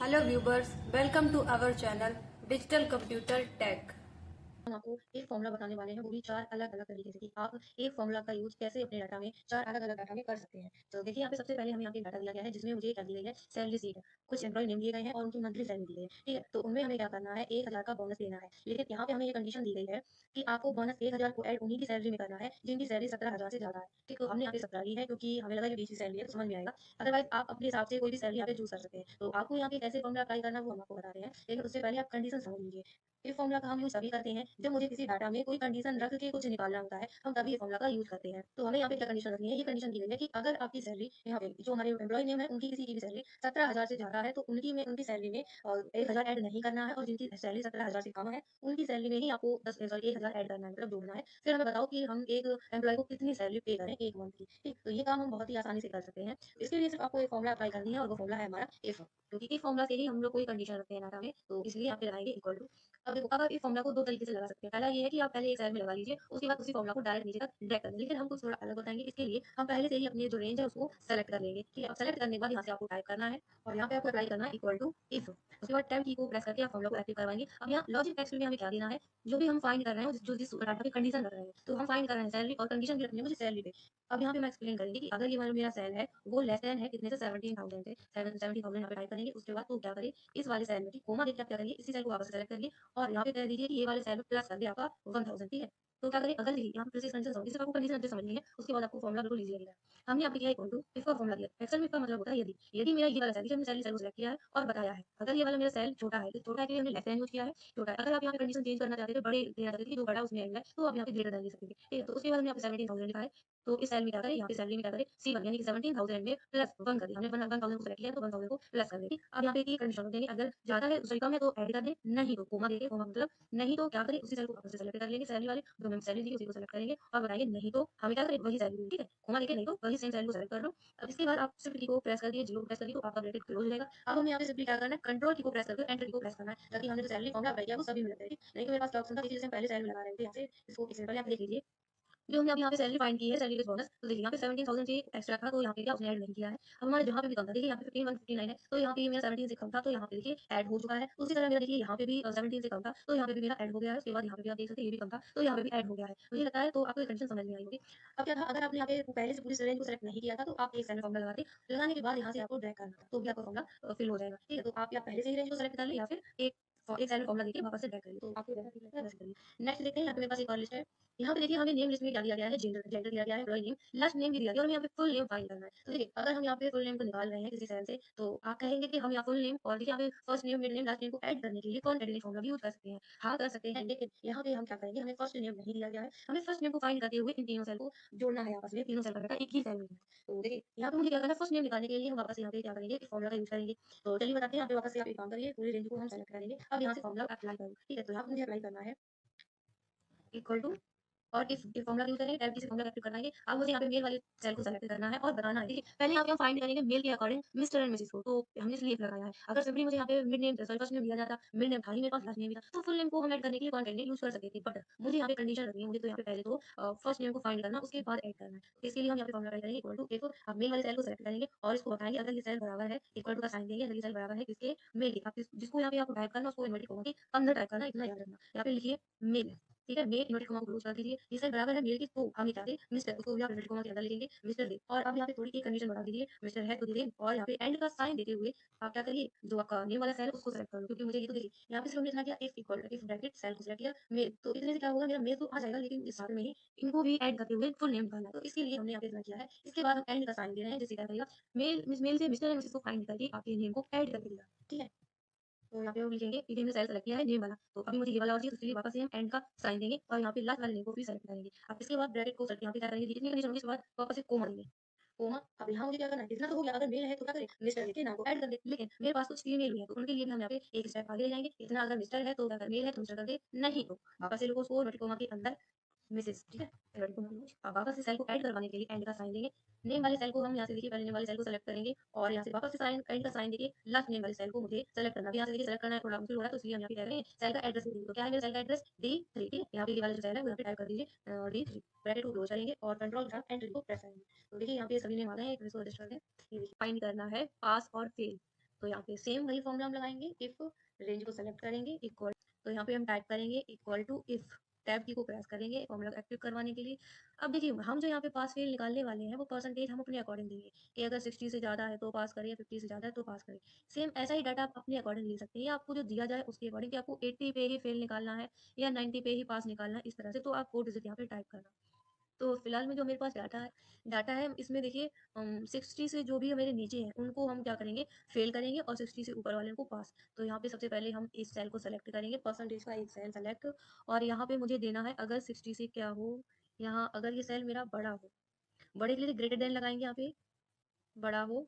Hello viewers, welcome to our channel Digital Computer Tech। हम आपको एक फॉर्मूला बताने वाले हैं, वो भी 4 अलग-अलग तरीके से कि आप एक फॉर्मूला का यूज़ कैसे अपने डाटा में 4 अलग-अलग डाटा में कर सकते हैं। तो देखिए यहाँ पे सबसे पहले हमें यहाँ पे डाटा दिया गया है जिसमें मुझे क्या दी गई है सैलरी शीट। कुछ एम्प्लॉयी नेम दिए गए हैं और उनकी मंथली सैलरी दी गई है, ठीक है? तो उनमें हमें क्या करना है 1000 का बोनस देना है। लेकिन यहाँ पे हमें ये कंडीशन दी गई है कि आपको बोनस 1000 को ऐड उन्हीं की सैलरी में करना है जिनकी सैलरी 17000 से ज़्यादा है। ठीक, तो हमने यहाँ पे 17 ली है क्योंकि हमें लगा ये बीच की सैलरी है तो समझ में आएगा। अदरवाइज़ आप अपने हिसाब से कोई भी सैलरी यहाँ पे चूज़ कर सकते हैं। तो आपको यहाँ पे कैसे फॉर्मूला अप्लाई करना है वो हम आपको बता रहे हैं। लेकिन उससे पहले आप कंडीशन समझ लीजिए। इस फॉर्मूला का हम यूज़ तभी करते हैं जब मुझे किसी डाटा में कोई कंडीशन रख के कुछ निकालना होता है, हम तभी ये फॉर्मूला का यूज़ करते हैं। तो हमें यहाँ पे क्या कंडीशन रखनी है, ये कंडीशन दी गई है कि अगर आपकी सैलरी यहाँ पे जो हमारे एम्प्लॉयी नेम है उनकी किसी की भी सैलरी 17,000 से ज़्यादा है तो उनकी सैलरी में 1000 ऐड नहीं करना है और जिनकी सैलरी 17,000 से कम है उनकी सैलरी में ही आपको 1000 ऐड करना है, मतलब जोड़ना है। फिर हमें बताओ कि हम एक एम्प्लॉयी को कितनी सैलरी पे करें 1 मंथ की। ठीक, तो ये काम हम बहुत ही आसानी से कर सकते हैं। इसके लिए सिर्फ आपको एक फॉर्मूला अप्लाई करनी है और वो फॉर्मूला है हमारा इफ, क्योंकि इफ फॉर्मूला से ही हम लोग कोई कंडीशन रखते हैं डाटा में, तो इसलिए यहाँ पे लगाएंगे इक्वल टू। अब देखो, अब आप इस फॉर्मूला को 2 तरीके से लगा सकते हैं। पहला ये है कि आप पहले एक सेल में लगा लीजिए, उसके बाद उसी फॉर्मूला को डायरेक्ट नीचे तक ड्रैग कर दें। लेकिन हम कुछ थोड़ा अलग बताएँगे, इसके लिए हम पहले से ही अपनी जो रेंज है उसको सेलेक्ट कर लेंगे। ठीक है? अब सेलेक्ट करने के बाद यहाँ से आपको टाइप करना है और यहाँ पे आपको अप्लाई करना है इक्वल टू इफ। उसके बाद टैब की को प्रेस करके आप फॉर्मूला को एक्टिव करवाएँगे। अब यहाँ लॉजिक टेक्स्ट में हमें क्या देना है, जो भी हम फाइंड कर रहे हैं, जो जिस डाटा पे कंडीशन रख रहे हैं, तो हम फाइंड कर रहे हैं सैलरी और कंडीशन भी रखनी है मुझे सैलरी पे। अब यहाँ पे मैं एक्सप्लेन करेंगे कि अगर ये मेरा सेल है, वो लेस देन है कितने से 17,000 से, 70,000 यहाँ पे टाइप करेंगे। उसके बाद तो क्या करें, इस वाले सेल में ठीक कोमा देके आप क्या करेंगे, इसी सेल को वापस से सेलेक्ट करिए और यहाँ पे कह दीजिए कि ये वाले सेल में प्लस कर दिया आपका 1000, ठीक है? तो क्या करें, अगर देखिए यहाँ पे प्रीवियस कंडीशन समझिए, सिर्फ आपको कंडीशन अच्छे समझनी है, उसके बाद आपको फॉर्मूला बिल्कुल ईज़ी लगेगा। हमने यहाँ पे किया इक्वल टू इफ का फॉर्मूला दिया। एक्सेल में इसका मतलब होता है यदि। यदि मेरा ये वाला सेल, देखिए हमने सेल को सिलेक्ट किया है और बताया है। अगर ये वाला मेरा सेल छोटा है, तो छोटा है के लिए हमने लेस देन यूज़ किया है, छोटा है। अगर आप यहाँ पे कंडीशन चेंज करना चाहते थे, बड़े देना चाहते थे कि जो बड़ा उसमें आएगा, तो आप यहाँ पे ग्रेटर देन दे सकते थे। ठीक है? तो उसके बाद हमने यहाँ पे 17,000 लिखा है। तो इस सेल में क्या करें, यहाँ पे सैलरी में क्या करें, C1 यानी कि 17,000 में प्लस 1 कर दिया। हमने 1000 को सिलेक्ट किया है तो 1000 को प्लस कर दें। अब यहाँ पे एक कंडीशन देंगे, अगर ज़्यादा है सॉरी कम है तो ऐड कर दें, नहीं तो कोमा देके, कोमा मतलब नहीं तो क्या करें, उसी सेल को वापस से सेलेक्ट कर लेंगे, सैलरी वाले जो मैंने सैलरी दी उसी को सेलेक्ट करेंगे और बताएंगे नहीं तो हमें क्या करें, वही सैलरी, ठीक है? कोमा देके नहीं तो वही सेम सैलरी को सेलेक्ट कर लो। अब इसके बाद आप शिफ्ट की को प्रेस कर दिए, 0 को प्रेस कर दिए तो आपका ब्रैकेट क्लोज हो जाएगा। अब हमें यहाँ पे सिंपली क्या करना है, कंट्रोल की को प्रेस करके एंटर की को प्रेस करना है, ताकि हमने जो सैलरी फॉर्मूला अप्लाई किया वो सभी में लग जाए, ठीक? नहीं तो मेरे पास क्या ऑप्शन था, जैसे हम पहले सैलरी लगा रहे थे, यहाँ से इसको एग्जांपल यहाँ पे देख लीजिए। जो हमने अभी यहाँ पे सैलरी फाइंड की है, सैलरी बेस बोनस, तो देखिए यहाँ पे 17,000 से एक्स्ट्रा था तो यहाँ पे क्या उसने ऐड नहीं किया है। अब हमारे जहाँ पे भी कम था, देखिए यहाँ पे 15,159 है तो यहाँ पे ये मेरा 17 से कम था तो यहाँ पे देखिए ऐड हो चुका है। उसी तरह मेरा देखिए यहाँ पे भी 17 से कम था तो यहाँ पे भी मेरा ऐड हो गया है। उसके बाद यहाँ पे भी आप देख सकते हैं ये भी कम था तो यहाँ पे भी ऐड हो गया है। मुझे लगता है तो आपको ये कंडीशन समझ में आई होगी। अब क्या था, अगर आपने यहाँ पे पहले से पूरी रेंज को सेलेक्ट नहीं किया था तो आप एक सेल में फॉर्मूला लगाते, लगाने के बाद यहाँ से आपको ड्रैग करना था तो भी आपका फॉर्मूला फिल हो जाएगा। ठीक है? तो आप या पहले से ही रेंज को सेलेक्ट कर लें या फिर एक सेल में फॉर्मूला देके वापस से ड्रैग कर लें, तो आपको जैसा ठीक लगता है वैसे करिए। नेक्स्ट देखते हैं, यहाँ पे मेरे पास एक और लिस्ट है। यहाँ पे देखिए हमें नेम लिस्ट में क्या दिया गया है, जेंडर जेंडर दिया गया है, एम्प्लॉयी नेम, लास्ट नेम भी दिया गया है और हमें यहाँ पे फुल नेम फाइंड करना है। तो देखिए अगर हम यहाँ पे फुल नेम को निकाल रहे हैं किसी सेल से तो आप कहेंगे कि हम यहाँ फुल नेम और देखिए यहाँ पे first name middle name last name को ऐड करने के लिए कौन एडिटिंग फॉर्मूला भी यूज कर सकते हैं। हाँ कर सकते हैं, लेकिन यहाँ पे हम क्या करेंगे, हमें फर्स्ट नेम नहीं दिया गया है, हमें फर्स्ट नेम को फाइंड करते हुए इन तीनों सेल को जोड़ना है आपस में, तीनों सेल का डाटा एक ही सेल में है। तो देखिए यहाँ पे मुझे क्या करना है, फर्स्ट नेम निकालने के लिए हम वापस यहाँ पे क्या करेंगे, इस फॉर्मूला का यूज करेंगे। तो चलिए बताते हैं, यहाँ पे वापस से आप एक काम करिए, पूरी रेंज को हम सेलेक्ट करेंगे। अब यहाँ से फॉर्मूला अप्लाई करो, ठीक है? तो यहाँ पे मुझे अप्लाई करना है इक्वल टू और इफ फॉर्मूला यूज़ करेंगे, टैब की से फॉर्मूला एक्टिव करना है। अब मुझे यहाँ पे मेल वाले सेल को सेलेक्ट करना है और बताना है, देखिए पहले यहाँ पे हम फाइंड करेंगे मेल के अकॉर्डिंग मिस्टर एंड मिसेस को, तो हमने इसलिए इफ लगाया है। अगर सिंपली मुझे यहाँ पे mid name sorry first name दिया जाता, मिड नेम था ही मेरे पास, लास्ट नेम भी था, तो फुल नेम को हम ऐड करने के लिए कौन कैंडिडेट यूज़ कर सकते थे, बट मुझे यहाँ पे कंडीशन रखनी है, मुझे तो यहाँ पे पहले तो फर्स्ट नेम को फाइंड करना, उसके बाद ऐड करना है। तो इसके लिए हम यहाँ पे फॉर्मूला अप्लाई करेंगे इक्वल टू इफ अब मेल वाले सेल को सेलेक्ट करेंगे और इसको बताएंगे अगर ये सेल बराबर है, इक्वल टू का साइन देंगे, अगर ये सेल बराबर है किसके, मेल के। आप जिसको यहाँ पे आपको टाइप करना उसको इन्वर्टेड कॉमा के अंदर टाइप करना, इतना याद रखना। यहाँ पे लिखिए मेल, ठीक है? मेल इन्वर्टेड कॉमा को क्लोज कर दीजिए, ये सेल बराबर है मेल के, तो हम ये चाहते हैं मिस्टर, उसको भी आप इन्वर्टेड कॉमा के अंदर लिखेंगे मिस्टर दे। और अब यहाँ पे थोड़ी एक कंडीशन बढ़ा दीजिए, मिस्टर है तो दे दें और यहाँ पे एंड का साइन देते हुए आप क्या करिए, जो आपका नेम वाला सेल है उसको सेलेक्ट कर लो, क्योंकि मुझे ये तो देखिए यहाँ पे सिर्फ हमने इतना किया if equal if bracket cell को सेलेक्ट किया मेल, तो इतने से क्या होगा, मेरा मेल तो आ जाएगा लेकिन इस साथ में ही इनको भी ऐड करते हुए फुल नेम निकालना है। तो इसके लिए हमने यहाँ पे इतना किया है। इसके बाद हम एंड का साइन दे रहे हैं, जैसे क्या करेगा, मेल से मिस्टर एंड मिसेस को फाइंड करके आपके नेम को ऐड करके देगा, ठीक है? तो यहाँ पे हम लिखेंगे, ये हमने सेल सेलेक्ट किया है नेम वाला, तो अभी मुझे ये वाला और चाहिए, तो इसलिए वापस से हम एंड का साइन देंगे और यहाँ पे लास्ट वाले नेम को भी सेलेक्ट करेंगे। अब इसके बाद ब्रैकेट को सेलेक्ट यहाँ पे क्या करेंगे, जितनी कंडीशन होगी इसके बाद वापस से कोमा देंगे, कोमा। अब यहाँ मुझे क्या करना है, इतना तो हो गया, अगर मेल है तो क्या करें, मिस्टर लिख के नाम को ऐड कर दे। लेकिन मेरे पास कुछ फीमेल भी है तो उनके लिए भी हम यहाँ पे एक स्टेप आगे ले जाएंगे। इतना अगर मिस्टर है तो, अगर मेल है तो मिस्टर कर दे, नहीं तो वापस से लोगों को इन्वर्टेड कॉमा के अंदर मिसेस, ठीक है? इन्वर्टेड कॉमा में अब वापस से सेल को ऐड करवाने के लिए एंड का साइन देंगे। नेम वाले सेल को हम यहाँ से देखिए, पहले नेम वाले सेल को सेलेक्ट करेंगे और यहाँ से वापस से साइन एंड का साइन देके लास्ट नेम वाले सेल को मुझे सेलेक्ट करना है। यहाँ से देखिए सेलेक्ट करना है थोड़ा मुश्किल हो रहा है, तो इसलिए हम यहाँ पे कह रहे हैं सेल का एड्रेस दे दीजिए। तो क्या है मेरा सेल का एड्रेस, D3, ठीक है? यहाँ पे ये वाला जो सेल है वो यहाँ पे टाइप कर दीजिए D3, ब्रैकेट को क्लोज करेंगे और कंट्रोल के साथ एंटर को प्रेस करेंगे। तो देखिए यहाँ पे सभी नेम आ गए हैं, इसको रजिस्टर कर दें। ये देखिए फाइंड करना है पास और फेल। तो यहाँ पे सेम वही फॉर्मूला हम लगाएंगे, इफ रेंज को सेलेक्ट करेंगे इक्वल, तो यहाँ पे हम टाइप करेंगे इक्वल टू इफ, टैब की को प्रेस करेंगे फॉर्मूला एक्टिव करवाने के लिए। अब देखिए हम जो यहाँ पे पास फेल निकालने वाले हैं वो परसेंटेज हम अपने अकॉर्डिंग देंगे कि अगर 60 से ज़्यादा है तो पास करें या 50 से ज़्यादा है तो पास करें। सेम ऐसा ही डाटा आप अपने अकॉर्डिंग ले सकते हैं, या आपको जो दिया जाए उसके अकॉर्डिंग कि आपको 80 पे ही फेल निकालना है या 90 पे ही पास निकालना है, इस तरह से तो आप 4 डिजिट यहाँ पे टाइप करना। तो फिलहाल में जो मेरे पास डाटा है इसमें देखिए 60 से जो भी मेरे नीचे हैं उनको हम क्या करेंगे, फेल करेंगे, और 60 से ऊपर वाले को पास। तो यहाँ पे सबसे पहले हम इस सेल को सेलेक्ट करेंगे, परसेंटेज का एक सेल सेलेक्ट, और यहाँ पे मुझे देना है अगर 60 से क्या हो, यहाँ अगर ये सेल मेरा बड़ा हो, बड़े के लिए ग्रेटर देन लगाएंगे यहाँ पे, बड़ा हो,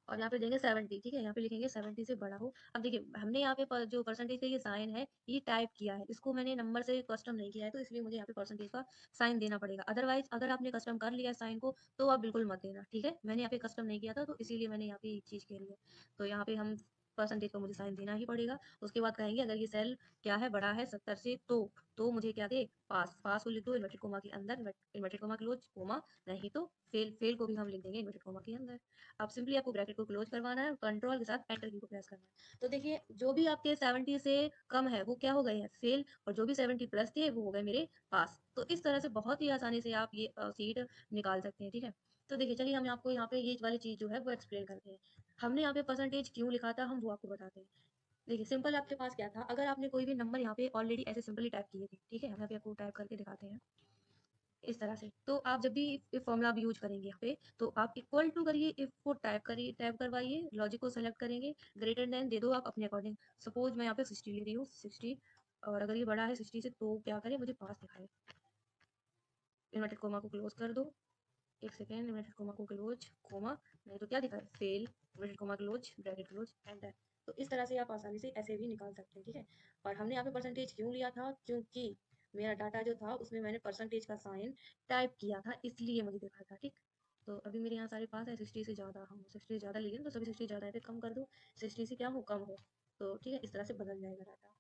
और यहाँ पे देंगे 70, ठीक है, यहाँ पे लिखेंगे 70 से बड़ा हो। अब देखिए हमने यहाँ पे जो परसेंटेज का ये साइन है ये टाइप किया है, इसको मैंने नंबर से कस्टम नहीं किया है, तो इसलिए मुझे यहाँ पे परसेंटेज का साइन देना पड़ेगा। अदरवाइज अगर आपने कस्टम कर लिया साइन को तो आप बिल्कुल मत देना, ठीक है। मैंने यहाँ पे कस्टम नहीं किया था तो इसीलिए मैंने यहाँ पे एक चीज़ कह ली है। तो यहाँ पे हम परसेंटेज का मुझे साइन देना ही पड़ेगा। उसके बाद कहेंगे अगर ये सेल क्या है, बड़ा है 70 से, तो मुझे क्या दे, पास। पास को लिख दो इन्वर्टेड कोमा के अंदर, इन्वर्टेड कोमा क्लोज कोमा, नहीं तो फेल। फेल को भी हम लिख देंगे इन्वर्टेड कोमा के अंदर। अब सिंपली आपको ब्रैकेट को क्लोज करवाना है, कंट्रोल के साथ एंटर की को प्रेस करना है। तो देखिए जो भी आपके 70 से कम है वो क्या हो गए हैं, फेल, और जो भी 70 प्लस थे वो हो गए मेरे पास। तो इस तरह से बहुत ही आसानी से आप ये सीट निकाल सकते हैं, ठीक है। तो देखिए चलिए हम आपको यहाँ पे ये वाली चीज जो है वो एक्सप्लेन करते हैं। हमने यहाँ पे परसेंटेज क्यों लिखा था हम वो आपको बताते हैं। देखिए सिंपल आपके पास क्या था, अगर आपने कोई भी नंबर यहाँ पे ऑलरेडी ऐसे सिंपली टाइप किए थे, ठीक है, हम यहाँ पे आपको टाइप करके दिखाते हैं इस तरह से। तो आप जब भी इफ फॉर्मूला आप यूज करेंगे यहाँ पे, तो आप इक्वल टू करिए, इफ को टाइप करिए, टाइप करवाइए, लॉजिक को सेलेक्ट करेंगे, ग्रेटर देन दे दो आप अपने अकॉर्डिंग। सपोज मैं यहाँ पे 60 ले रही हूँ, 60, और अगर ये बड़ा है 60 से तो क्या करें, मुझे पास दिखाए। इन्वर्टेड कोमा को क्लोज कर दो, एक सेकेंड, इन्वर्टेड कोमा को क्लोज कोमा, नहीं तो क्या दिखाए, fail, inverted coma close, bracket close, enter. तो इस तरह से आप आसानी से ऐसे भी निकाल सकते हैं, ठीक है। और हमने यहाँ पे परसेंटेज क्यों लिया था, क्योंकि मेरा डाटा जो था उसमें मैंने परसेंटेज का साइन टाइप किया था, इसलिए मुझे देखा था, ठीक। तो अभी मेरे यहाँ सारे पास है 60 से ज़्यादा, हम 60 से ज़्यादा लिए तो सभी 60 ज़्यादा है, तो कम कर दो, 60 से क्या हो, कम हो। तो ठीक है, इस तरह से बदल जाएगा डाटा।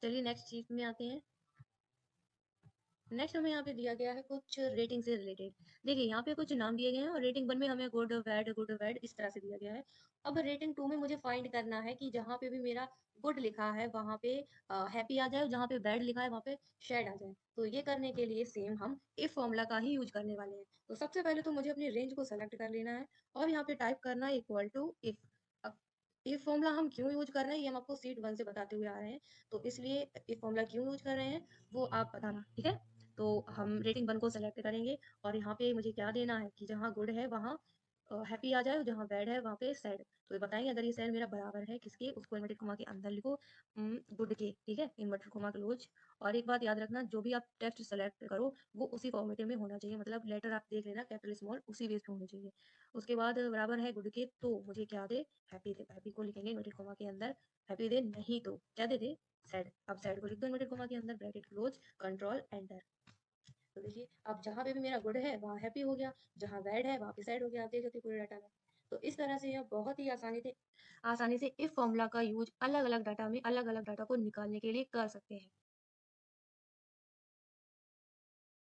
चलिए नेक्स्ट चीज में आते हैं। नेक्स्ट हमें यहाँ पे दिया गया है कुछ रेटिंग से रिलेटेड। देखिए यहाँ पे कुछ नाम दिए गए हैं, और रेटिंग 1 में हमें गुड बैड इस तरह से दिया गया है। अब रेटिंग 2 में मुझे फाइंड करना है कि जहाँ पे भी मेरा गुड लिखा है वहाँ पे हैप्पी आ जाए, और जहाँ पे बैड लिखा है वहाँ पे सैड आ जाए। तो ये करने के लिए सेम हम इफ फॉर्मूला का ही यूज करने वाले हैं। तो सबसे पहले तो मुझे अपनी रेंज को सेलेक्ट कर लेना है, और यहाँ पे टाइप करना है इक्वल टू इफ। अब इफ फॉर्मूला हम क्यों यूज कर रहे हैं ये हम आपको सीट 1 से बताते हुए आ रहे हैं, तो इसलिए इफ फॉर्मूला क्यों यूज कर रहे हैं वो आप बताना, ठीक है। तो हम रेटिंग 1 को सेलेक्ट करेंगे, और यहाँ पे मुझे क्या देना है कि जहाँ गुड है वहाँ हैप्पी आ जाए, और जहाँ बैड है वहाँ पे सैड। तो ये बताएंगे अगर ये सेल मेरा बराबर है किसके, उसको इन्वर्टेड कोमा के अंदर लिखो, गुड के, ठीक है, इन्वर्टेड कोमा क्लोज। और एक बात याद रखना, जो भी आप टेक्स्ट सेलेक्ट करो वो उसी फॉर्मेट में होना चाहिए, मतलब लेटर आप देख लेना कैपिटल स्मॉल उसी बेस पे होने चाहिए। उसके बाद बराबर है गुड के, तो मुझे क्या दे, हैप्पी दे। हैप्पी को लिखेंगे इन्वर्टेड कोमा के अंदर, हैप्पी दे, नहीं तो क्या दे सैड। अब सैड को लिख दो इन्वर्टेड कोमा के अंदर, ब्रैकेट क्लोज, कंट्रोल एंटर। तो देखिए अब जहाँ पे भी मेरा गुड है वहाँ हैप्पी हो गया, जहाँ बैड है वहाँ पे सैड हो गया, आप देख सकते पूरे डाटा में। तो इस तरह से यह बहुत ही आसानी से इस फॉर्मूला का यूज अलग अलग डाटा में अलग अलग डाटा को निकालने के लिए कर सकते हैं।